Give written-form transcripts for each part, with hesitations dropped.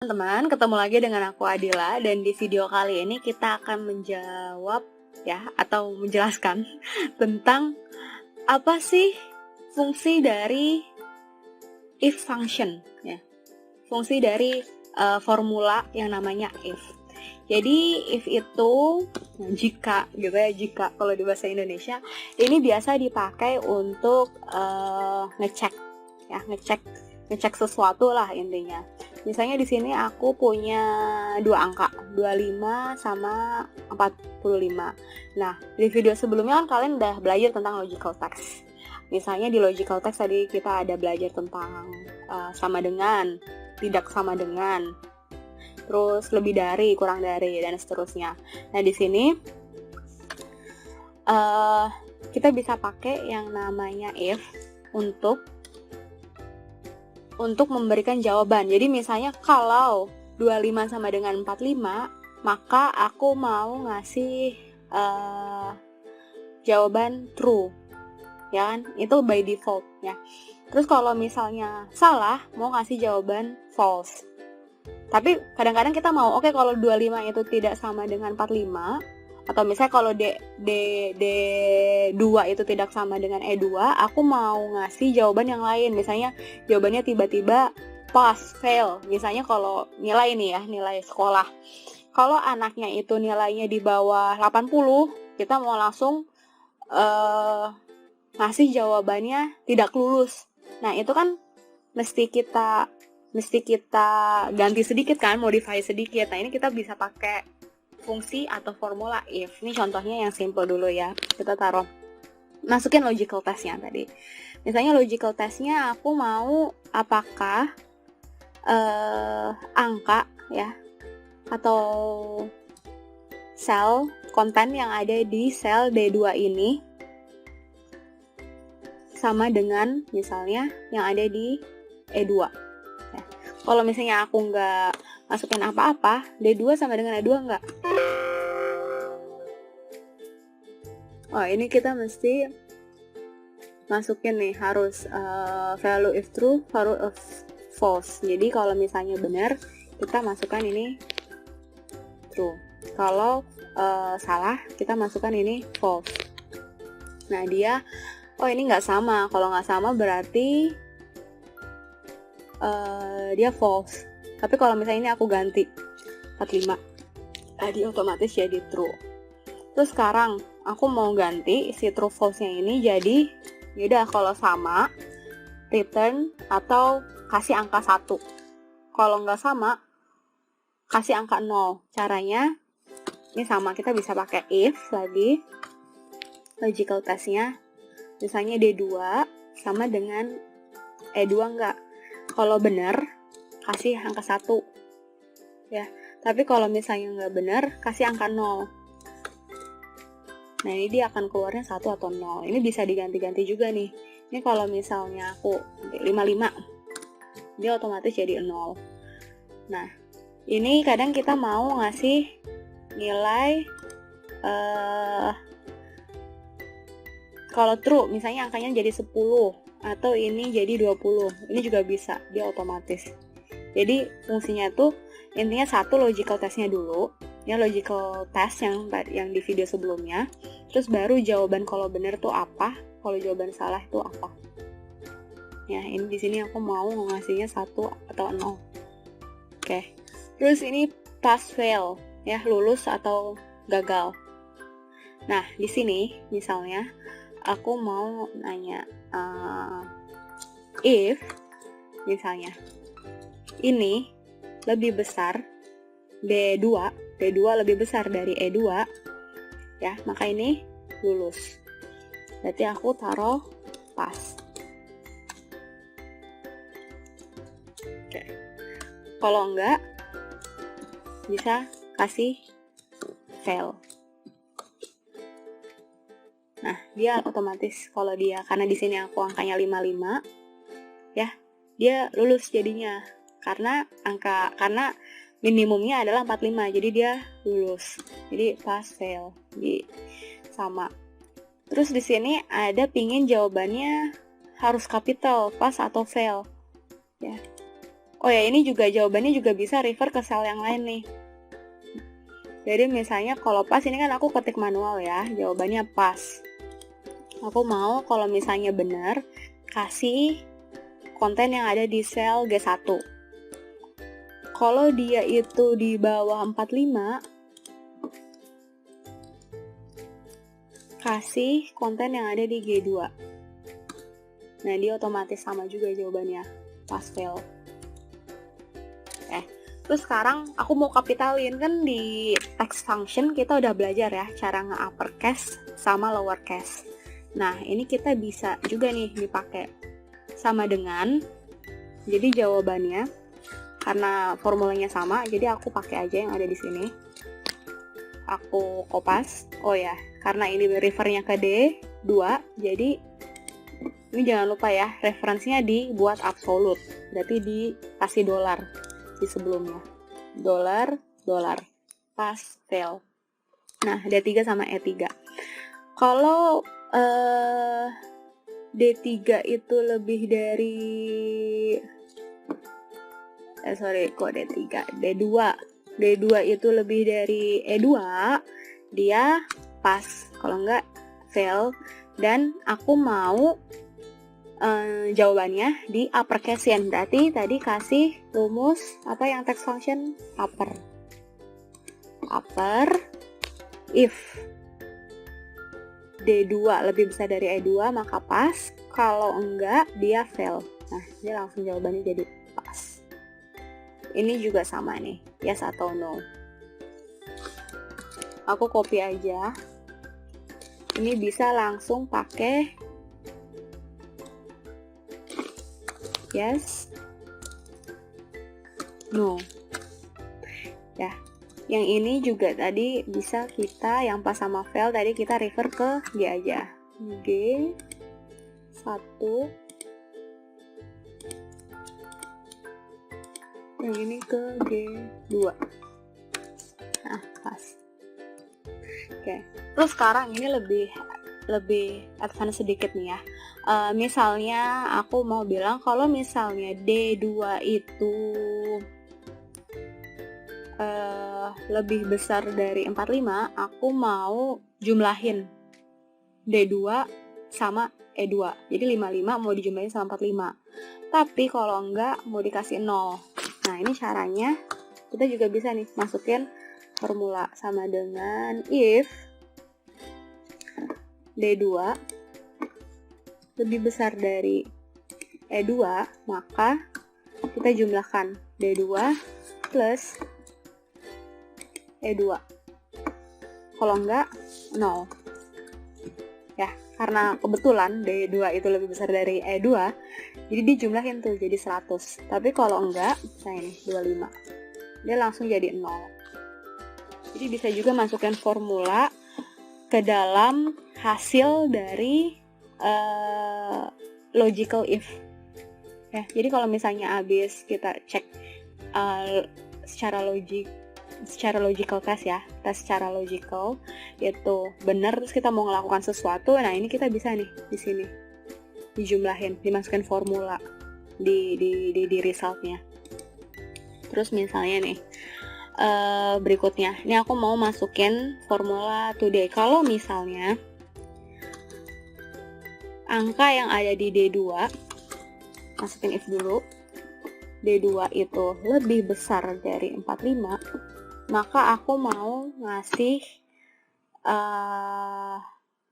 Teman-teman, ketemu lagi dengan aku Adila dan di video kali ini kita akan menjawab atau menjelaskan tentang apa sih fungsi dari if function ya. Fungsi dari formula yang namanya if. Jadi if itu jika gitu ya, jika kalau di bahasa Indonesia ini biasa dipakai untuk ngecek sesuatu lah intinya. Misalnya di sini aku punya dua angka, 25 sama 45. Nah, di video sebelumnya kan kalian udah belajar tentang logical text. Misalnya di logical text tadi kita ada belajar tentang sama dengan, tidak sama dengan, terus lebih dari, kurang dari, dan seterusnya. Nah, di sini kita bisa pakai yang namanya if untuk memberikan jawaban. Jadi misalnya kalau 25 sama dengan 45, maka aku mau ngasih jawaban true. Ya kan? Itu by default ya. Terus kalau misalnya salah, mau ngasih jawaban false. Tapi kadang-kadang kita mau, oke, kalau 25 itu tidak sama dengan 45, atau misalnya kalau D2 itu tidak sama dengan E2, aku mau ngasih jawaban yang lain. Misalnya jawabannya tiba-tiba pass, fail. Misalnya kalau nilai nih ya, nilai sekolah. Kalau anaknya itu nilainya di bawah 80, kita mau langsung ngasih jawabannya tidak lulus. Nah, itu kan mesti kita ganti sedikit kan, modify sedikit. Nah, ini kita bisa pakai fungsi atau formula if. Ini contohnya yang simple dulu ya. Kita masukin logical testnya tadi. Misalnya logical testnya aku mau apakah angka ya atau sel konten yang ada di sel D2 ini sama dengan misalnya yang ada di E2 ya. Kalau misalnya aku nggak masukin apa-apa, D2 sama dengan E2 nggak? Oh, ini kita mesti masukin nih, harus value if true, value if false. Jadi kalau misalnya benar, kita masukkan ini true. Kalau salah, kita masukkan ini false. Nah, ini nggak sama. Kalau nggak sama berarti dia false. Tapi kalau misalnya ini aku ganti 45, dia otomatis jadi true. Terus sekarang aku mau ganti si true false-nya ini jadi, yaudah kalau sama return atau kasih angka 1. Kalau nggak sama, kasih angka 0. Caranya ini sama, kita bisa pakai if lagi, logical test-nya. Misalnya D2 sama dengan E2 nggak? Kalau benar, kasih angka 1 ya. Tapi kalau misalnya nggak benar, kasih angka 0. Nah, ini dia akan keluarnya 1 atau 0. Ini bisa diganti-ganti juga nih. Ini kalau misalnya aku 55, dia otomatis jadi 0. Nah, ini kadang kita mau ngasih nilai kalau true, misalnya angkanya jadi 10 atau ini jadi 20. Ini juga bisa, dia otomatis. Jadi fungsinya tuh intinya satu logical testnya dulu, ya logical test yang di video sebelumnya. Terus baru jawaban kalau benar tuh apa, kalau jawaban salah itu apa. Ya, ini di sini aku mau ngasihnya 1 atau 0. Oke. Terus ini pass fail, ya lulus atau gagal. Nah, di sini misalnya aku mau nanya if misalnya ini lebih besar D2 lebih besar dari E2 ya, maka ini lulus. Berarti aku taruh pass. Oke. Kalau enggak, bisa kasih fail. Nah, dia otomatis kalau karena di sini aku angkanya 55 ya, dia lulus jadinya. Karena minimumnya adalah 45, jadi dia lulus. Jadi pass fail. Jadi sama. Terus di sini ada pingin jawabannya harus capital, pass atau fail. Ya. Oh ya, ini juga jawabannya juga bisa refer ke sel yang lain nih. Jadi misalnya kalau pas, ini kan aku ketik manual ya, jawabannya pas. Aku mau kalau misalnya benar, kasih konten yang ada di sel G1. Kalau dia itu di bawah 45, kasih konten yang ada di G2. Nah, dia otomatis sama juga jawabannya, pas fail. Terus sekarang aku mau kapitalin, kan di text function kita udah belajar ya cara nge-uppercase sama lowercase. Nah, ini kita bisa juga nih dipakai sama dengan, jadi jawabannya karena formulanya sama, jadi aku pakai aja yang ada di sini. Aku kopas. Oh ya, karena ini refernya ke D2, jadi ini jangan lupa ya, referensinya dibuat absolut, berarti dikasih dolar di sebelumnya. Dolar, pas, fail. Nah, D3 sama E3. Kalau D3 itu lebih dari D2 itu lebih dari E2, dia pas. Kalau enggak, fail. Dan aku mau jawabannya di uppercase-in. Berarti tadi kasih rumus apa yang text function? Upper, if D2 lebih besar dari E2 maka pas, kalau enggak dia fail. Nah, dia langsung jawabannya jadi pas. Ini juga sama nih, yes atau no. Aku copy aja. Ini bisa langsung pakai yes, no. Ya, yang ini juga tadi bisa kita, yang pas sama fail tadi kita refer ke G aja. G1, yang ini ke G2. Nah, pas. Oke. Terus sekarang ini lebih advance sedikit nih ya. Misalnya aku mau bilang kalau misalnya D2 itu lebih besar dari 45, aku mau jumlahin D2 sama E2. Jadi 55 mau dijumlahin sama 45. Tapi kalau enggak mau dikasih 0. Nah, ini caranya kita juga bisa nih masukin formula sama dengan if D2 lebih besar dari E2, maka kita jumlahkan D2 plus E2. Kalau enggak, 0. Ya, karena kebetulan D2 itu lebih besar dari E2, jadi dijumlahin tuh jadi 100. Tapi kalau enggak, nah ini 25. Dia langsung jadi 0. Jadi bisa juga masukkan formula ke dalam hasil dari logical if. Ya, jadi kalau misalnya habis kita cek secara logical test ya, tes secara logical itu benar, terus kita mau melakukan sesuatu, nah ini kita bisa nih di sini dijumlahin, dimasukin formula di resultnya. Terus misalnya nih berikutnya, ini aku mau masukin formula today. Kalau misalnya angka yang ada di D2, masukin if dulu, D2 itu lebih besar dari 45, maka aku mau ngasih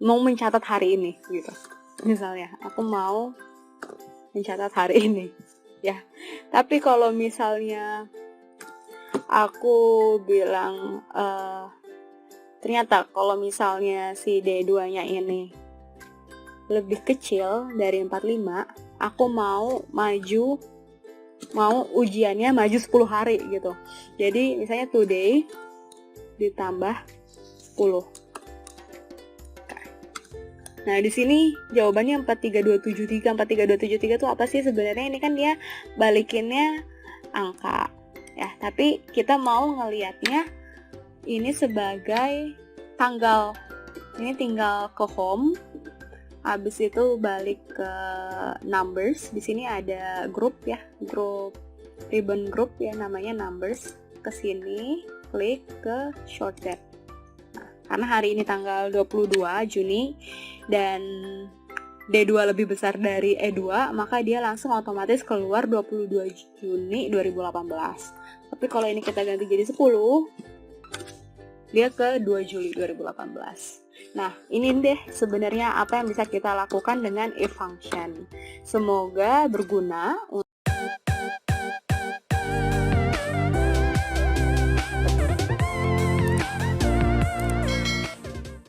mau mencatat hari ini gitu. Misalnya aku mau mencatat hari ini ya. Tapi kalau misalnya aku bilang ternyata kalau misalnya si D2 nya ini lebih kecil dari 45, aku mau ujiannya maju 10 hari gitu. Jadi misalnya today ditambah 10. Nah, di sini jawabannya 43273. 43273 itu apa sih sebenarnya? Ini kan dia balikinnya angka ya, tapi kita mau ngelihatnya ini sebagai tanggal. Ini tinggal ke home, habis itu balik ke numbers. Di sini ada grup ya, grup ribbon group ya, namanya numbers, ke sini klik ke short date. Nah, karena hari ini tanggal 22 Juni dan D2 lebih besar dari E2, maka dia langsung otomatis keluar 22 Juni 2018. Tapi kalau ini kita ganti jadi 10, dia ke 2 Juli 2018. Nah, ini deh sebenarnya apa yang bisa kita lakukan dengan if function. Semoga berguna